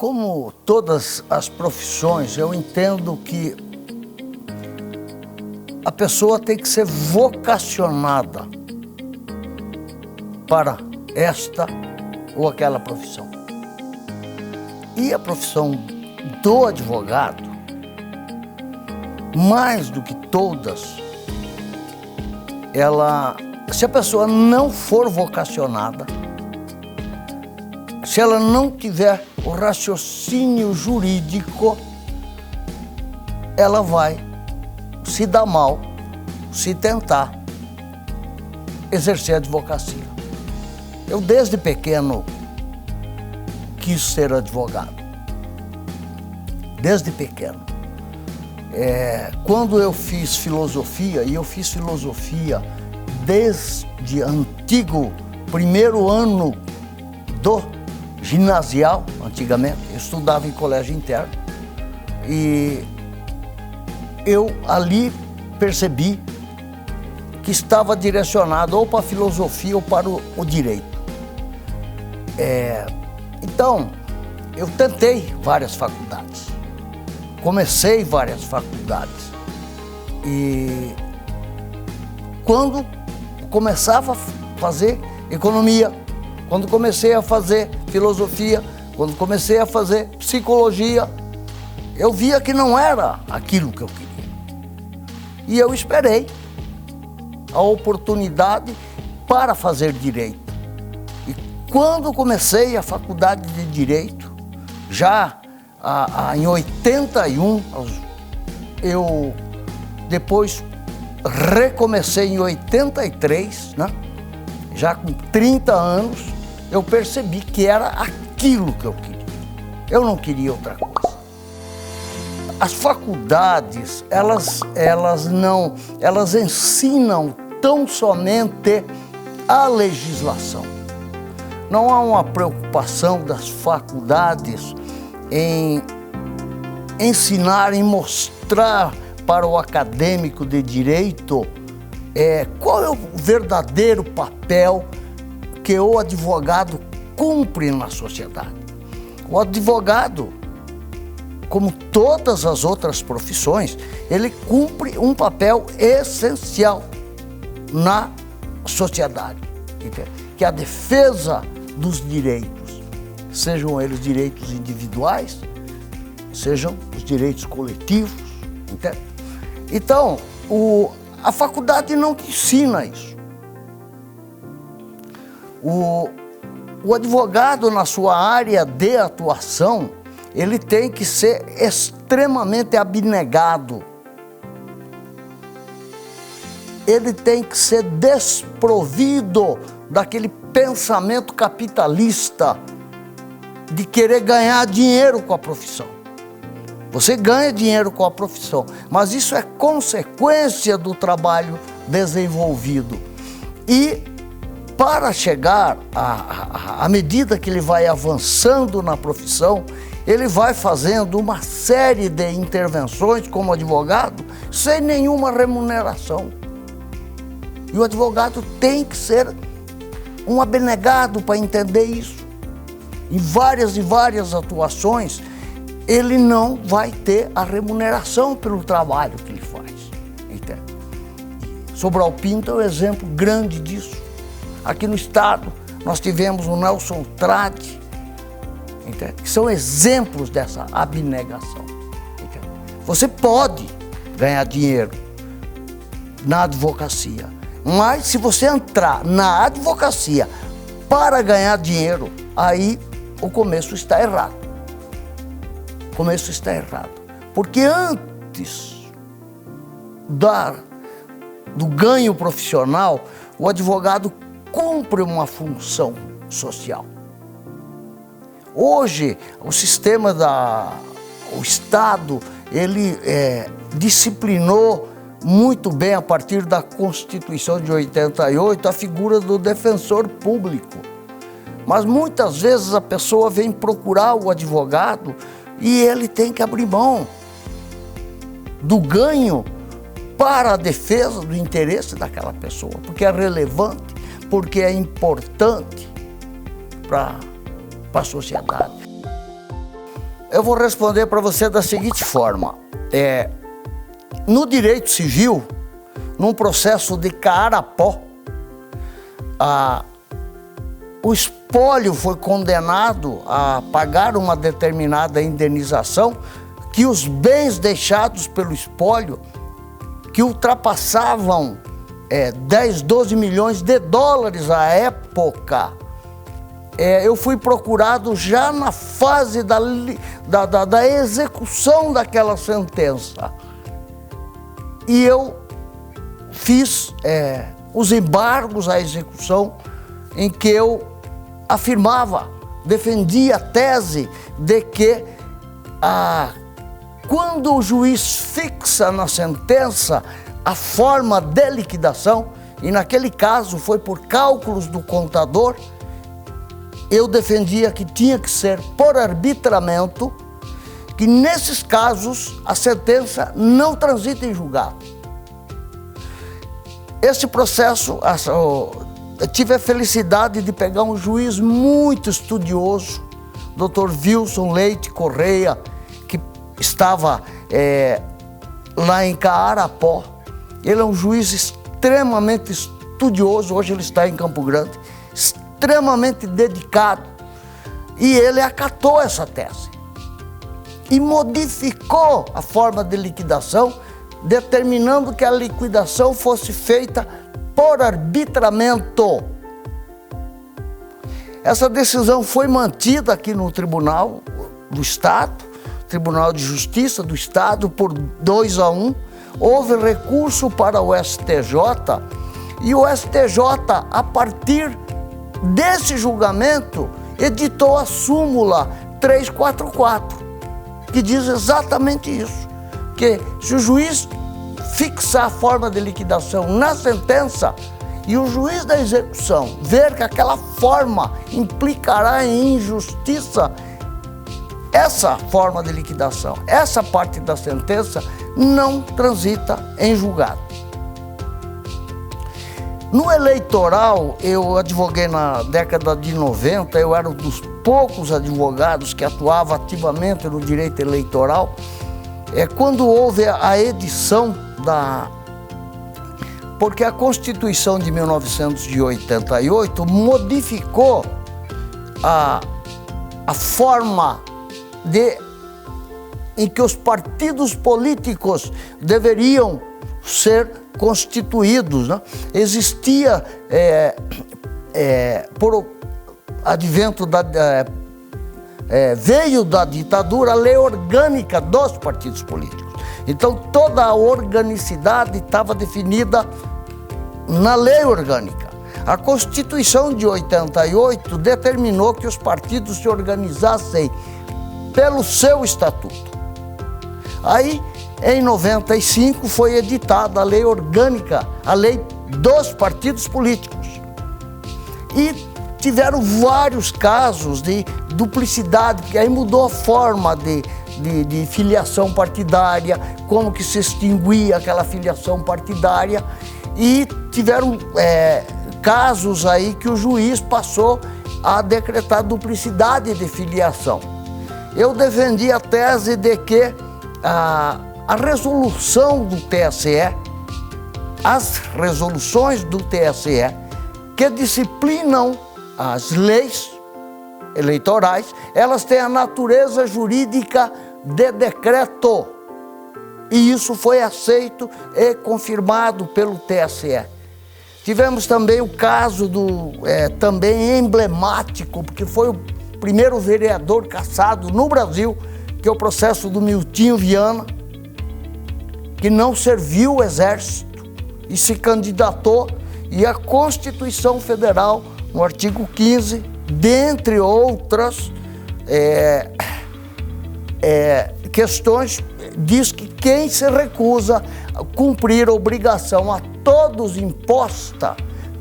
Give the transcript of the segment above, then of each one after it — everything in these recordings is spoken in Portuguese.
Como todas as profissões, eu entendo que a pessoa tem que ser vocacionada para esta ou aquela profissão. E a profissão do advogado, mais do que todas, se a pessoa não for vocacionada, se ela não tiver o raciocínio jurídico, ela vai se dar mal se tentar exercer a advocacia. Eu, desde pequeno, quis ser advogado. Desde pequeno. Quando eu fiz filosofia, e eu fiz filosofia desde antigo, primeiro ano do ginasial, antigamente, eu estudava em colégio interno, e eu ali percebi que estava direcionado ou para a filosofia ou para o direito. Então, eu tentei várias faculdades, comecei várias faculdades, e quando começava a fazer economia, quando comecei a fazer filosofia, quando comecei a fazer psicologia, eu via que não era aquilo que eu queria. E eu esperei a oportunidade para fazer direito. E quando comecei a faculdade de direito, já em 81, eu depois recomecei em 83, né? Já com 30 anos, eu percebi que era aquilo que eu queria. Eu não queria outra coisa. As faculdades, elas ensinam tão somente a legislação. Não há uma preocupação das faculdades em ensinar, em mostrar para o acadêmico de direito qual é o verdadeiro papel que o advogado cumpre na sociedade. O advogado, como todas as outras profissões, ele cumpre um papel essencial na sociedade, que é a defesa dos direitos, sejam eles direitos individuais, sejam os direitos coletivos, entende? Então, a faculdade não te ensina isso. O advogado, na sua área de atuação, ele tem que ser extremamente abnegado. Ele tem que ser desprovido daquele pensamento capitalista de querer ganhar dinheiro com a profissão. Você ganha dinheiro com a profissão, mas isso é consequência do trabalho desenvolvido. E para chegar à medida que ele vai avançando na profissão, ele vai fazendo uma série de intervenções como advogado sem nenhuma remuneração. E o advogado tem que ser um abnegado para entender isso. Em várias e várias atuações, ele não vai ter a remuneração pelo trabalho que ele faz. Entende? Sobral Pinto é um exemplo grande disso. Aqui no estado, nós tivemos o Nelson Trade, entende? Que são exemplos dessa abnegação. Entende? Você pode ganhar dinheiro na advocacia, mas se você entrar na advocacia para ganhar dinheiro, aí o começo está errado. O começo está errado. Porque antes do ganho profissional, o advogado cumpre uma função social. Hoje, o sistema o Estado, ele disciplinou muito bem, a partir da Constituição de 88, a figura do defensor público. Mas muitas vezes a pessoa vem procurar o advogado e ele tem que abrir mão do ganho para a defesa do interesse daquela pessoa, porque é relevante, porque é importante para a sociedade. eu vou responder para você da seguinte forma. No direito civil, num processo de Carapó, o espólio foi condenado a pagar uma determinada indenização, que os bens deixados pelo espólio, que ultrapassavam 10, 12 milhões de dólares à época, eu fui procurado já na fase da execução daquela sentença. E eu fiz os embargos à execução, em que eu afirmava, defendia a tese de que quando o juiz fixa na sentença a forma de liquidação, e naquele caso foi por cálculos do contador, eu defendia que tinha que ser por arbitramento, que nesses casos a sentença não transita em julgado. Esse processo, eu tive a felicidade de pegar um juiz muito estudioso, Dr. Wilson Leite Correia, que estava lá em Carapó. Ele é um juiz extremamente estudioso, hoje ele está em Campo Grande, extremamente dedicado, e ele acatou essa tese e modificou a forma de liquidação, determinando que a liquidação fosse feita por arbitramento. Essa decisão foi mantida aqui no Tribunal do Estado, Tribunal de Justiça do Estado, por 2-1. Houve recurso para o STJ, e o STJ, a partir desse julgamento, editou a súmula 344, que diz exatamente isso, que se o juiz fixar a forma de liquidação na sentença e o juiz da execução ver que aquela forma implicará em injustiça, essa forma de liquidação, essa parte da sentença não transita em julgado. No eleitoral, eu advoguei na década de 90, eu era um dos poucos advogados que atuava ativamente no direito eleitoral. Quando houve a edição porque a Constituição de 1988 modificou a forma em que os partidos políticos deveriam ser constituídos, né? Existia, por advento veio da ditadura a lei orgânica dos partidos políticos. Então toda a organicidade estava definida na lei orgânica. A Constituição de 88 determinou que os partidos se organizassem pelo seu estatuto. Aí, em 95, foi editada a lei orgânica, a lei dos partidos políticos. E tiveram vários casos de duplicidade, que aí mudou a forma de filiação partidária, como que se extinguia aquela filiação partidária, e tiveram casos aí que o juiz passou a decretar duplicidade de filiação. Eu defendi a tese de que a resolução do TSE, as resoluções do TSE que disciplinam as leis eleitorais, elas têm a natureza jurídica de decreto. E isso foi aceito e confirmado pelo TSE. Tivemos também o caso também emblemático, porque foi o primeiro vereador cassado no Brasil, que é o processo do Miltinho Viana, que não serviu o Exército e se candidatou, e a Constituição Federal, no artigo 15, dentre outras questões, diz que quem se recusa a cumprir a obrigação a todos imposta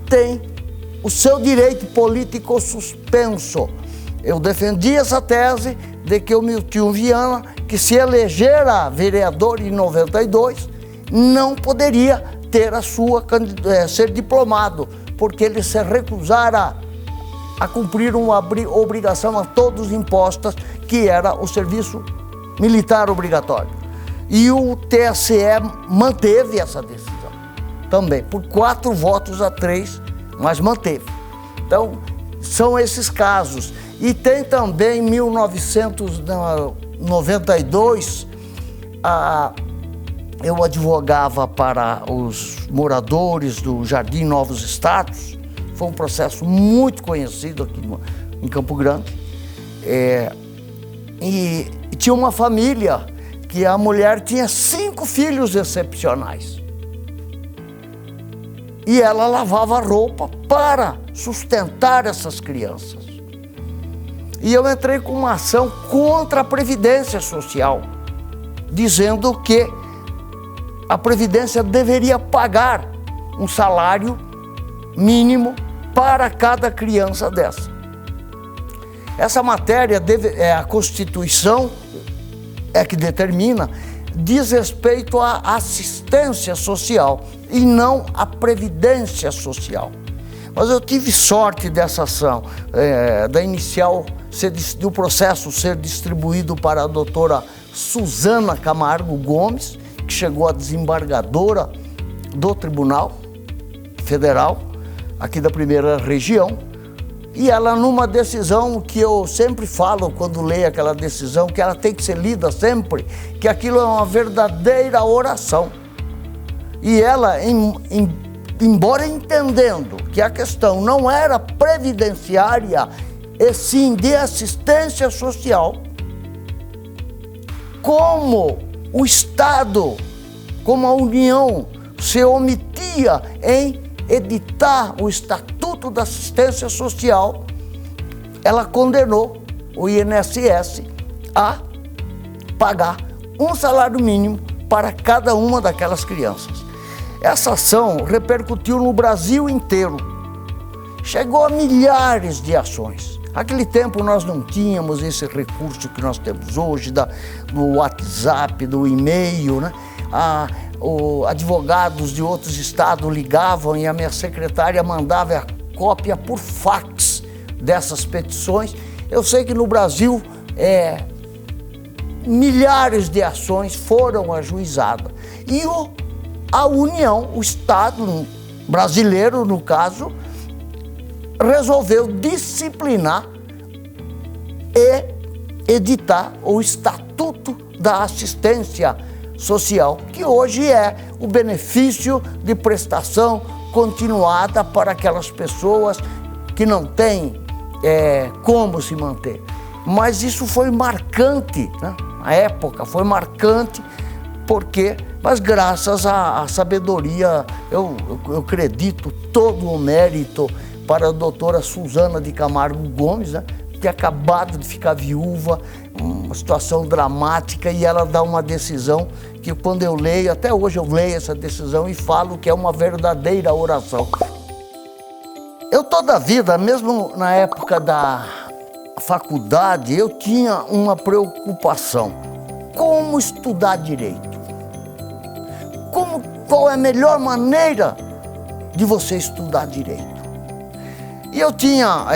tem o seu direito político suspenso. Eu defendi essa tese de que o Miltinho Viana, que se elegera vereador em 92, não poderia ter ser diplomado, porque ele se recusara a cumprir uma obrigação a todos impostas, que era o serviço militar obrigatório. E o TSE manteve essa decisão também, por 4 votos a 3, mas manteve. Então, são esses casos. E tem também, em 1992, eu advogava para os moradores do Jardim Novos Estados. Foi um processo muito conhecido aqui em Campo Grande. E tinha uma família que a mulher tinha 5 filhos excepcionais. E ela lavava roupa para sustentar essas crianças. E eu entrei com uma ação contra a Previdência Social, dizendo que a Previdência deveria pagar um salário mínimo para cada criança dessa. Essa matéria, a Constituição é que determina, diz respeito à assistência social e não à Previdência Social. Mas eu tive sorte dessa ação, da inicial, do processo ser distribuído para a doutora Suzana Camargo Gomes, que chegou a desembargadora do Tribunal Federal, aqui da primeira região, e ela, numa decisão que eu sempre falo quando leio aquela decisão, que ela tem que ser lida sempre, que aquilo é uma verdadeira oração. E ela, embora entendendo que a questão não era previdenciária, e sim de assistência social, como o Estado, como a União, se omitia em editar o Estatuto da Assistência Social, ela condenou o INSS a pagar um salário mínimo para cada uma daquelas crianças. Essa ação repercutiu no Brasil inteiro, chegou a milhares de ações. Naquele tempo nós não tínhamos esse recurso que nós temos hoje, do WhatsApp, do e-mail, né? Advogados de outros estados ligavam e a minha secretária mandava a cópia por fax dessas petições. Eu sei que no Brasil milhares de ações foram ajuizadas. E a União, o Estado brasileiro, no caso, resolveu disciplinar e editar o Estatuto da Assistência Social, que hoje é o benefício de prestação continuada para aquelas pessoas que não têm como se manter. Mas isso foi marcante, né? A época foi marcante, mas graças à sabedoria, eu acredito todo o mérito para a doutora Suzana de Camargo Gomes, né? Que acabado de ficar viúva, uma situação dramática, e ela dá uma decisão que, quando eu leio, até hoje eu leio essa decisão e falo que é uma verdadeira oração. Eu toda a vida, mesmo na época da faculdade, eu tinha uma preocupação: como estudar direito? Qual é a melhor maneira de você estudar direito? E eu tinha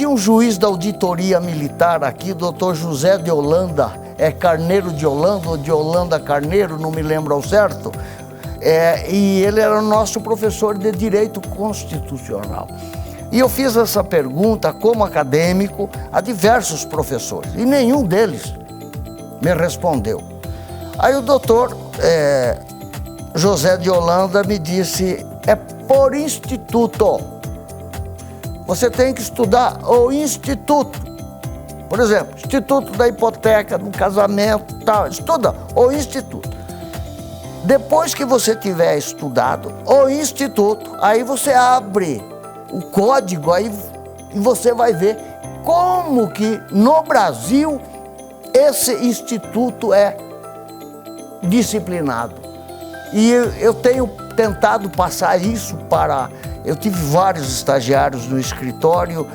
um juiz da auditoria militar aqui, doutor José de Holanda, Carneiro de Holanda, ou de Holanda Carneiro, não me lembro ao certo, e ele era o nosso professor de Direito Constitucional. E eu fiz essa pergunta como acadêmico a diversos professores, e nenhum deles me respondeu. Aí o doutor José de Holanda me disse: é por instituto. Você tem que estudar o instituto. Por exemplo, instituto da hipoteca, do casamento, tal. Estuda o instituto. Depois que você tiver estudado o instituto, aí você abre o código aí e você vai ver como que no Brasil esse instituto é disciplinado. E eu tenho tentado passar isso para... Eu tive vários estagiários no escritório,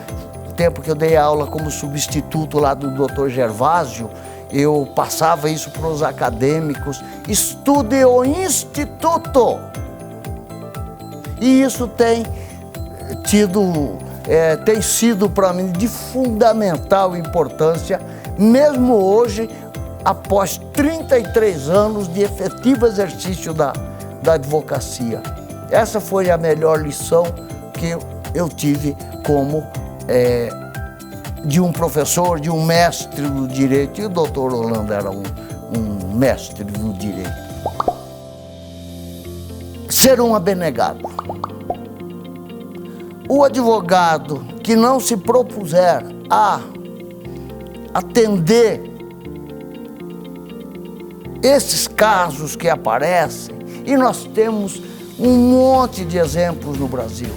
no tempo que eu dei aula como substituto lá do Dr. Gervásio, eu passava isso para os acadêmicos: estude o instituto. E isso tem tido tem sido para mim de fundamental importância, mesmo hoje, após 33 anos de efetivo exercício da advocacia. Essa foi a melhor lição que eu tive como de um professor, de um mestre do direito, e o doutor Orlando era um mestre do direito. Ser um abnegado. O advogado que não se propuser a atender esses casos que aparecem, e nós temos um monte de exemplos no Brasil.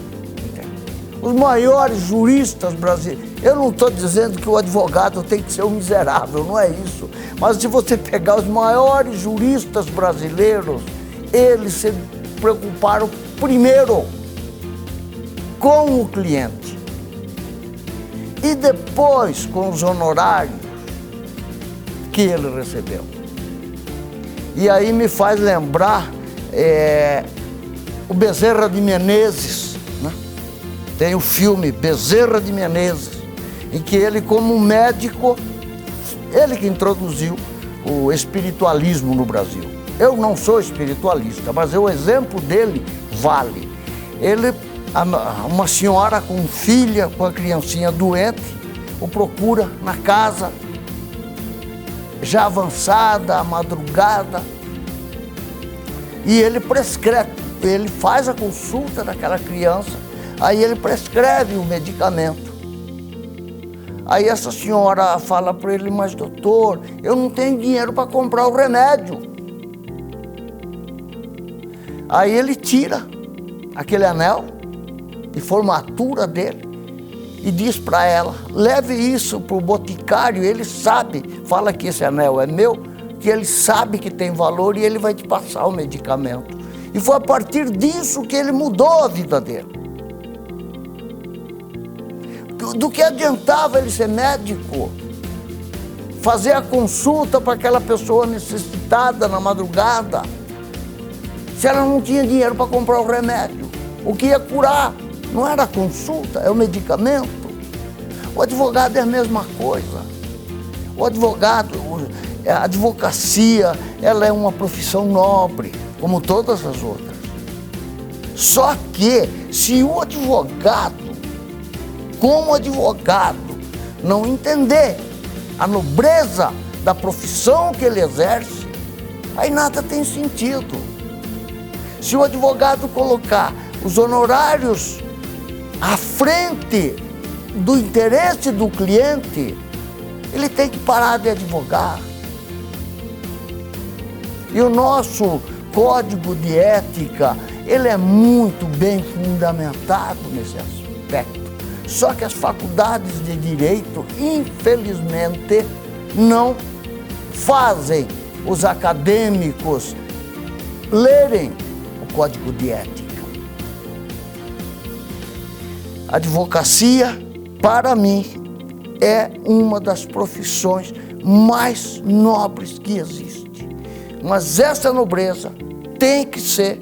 Os maiores juristas brasileiros, eu não estou dizendo que o advogado tem que ser um miserável, não é isso. Mas se você pegar os maiores juristas brasileiros, eles se preocuparam primeiro com o cliente e depois com os honorários que ele recebeu. E aí me faz lembrar o Bezerra de Menezes, né? Tem o filme Bezerra de Menezes, em que ele, como médico, ele que introduziu o espiritualismo no Brasil. Eu não sou espiritualista, mas o exemplo dele vale. Uma senhora com filha, com a criancinha doente, o procura na casa, já avançada, à madrugada, e ele prescreve, ele faz a consulta daquela criança, aí ele prescreve o medicamento. Aí essa senhora fala para ele: mas doutor, eu não tenho dinheiro para comprar o remédio. Aí ele tira aquele anel de formatura dele e diz para ela: leve isso para o boticário, ele sabe, fala que esse anel é meu, que ele sabe que tem valor e ele vai te passar o medicamento. E foi a partir disso que ele mudou a vida dele. Do que adiantava ele ser médico, fazer a consulta para aquela pessoa necessitada na madrugada, se ela não tinha dinheiro para comprar o remédio? O que ia curar não era a consulta, é o medicamento. O advogado é a mesma coisa. O advogado, a advocacia, ela é uma profissão nobre, como todas as outras. Só que, se o advogado, como advogado, não entender a nobreza da profissão que ele exerce, aí nada tem sentido. Se o advogado colocar os honorários à frente do interesse do cliente, ele tem que parar de advogar. E o nosso código de ética, ele é muito bem fundamentado nesse aspecto. Só que as faculdades de direito, infelizmente, não fazem os acadêmicos lerem o código de ética. A advocacia, para mim, é uma das profissões mais nobres que existe. Mas essa nobreza tem que ser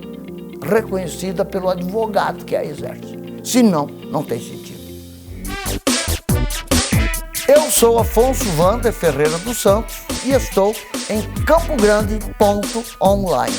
reconhecida pelo advogado que a exerce. Senão, não tem sentido. Eu sou Afonso Wander Ferreira dos Santos e estou em Campo Grande.online.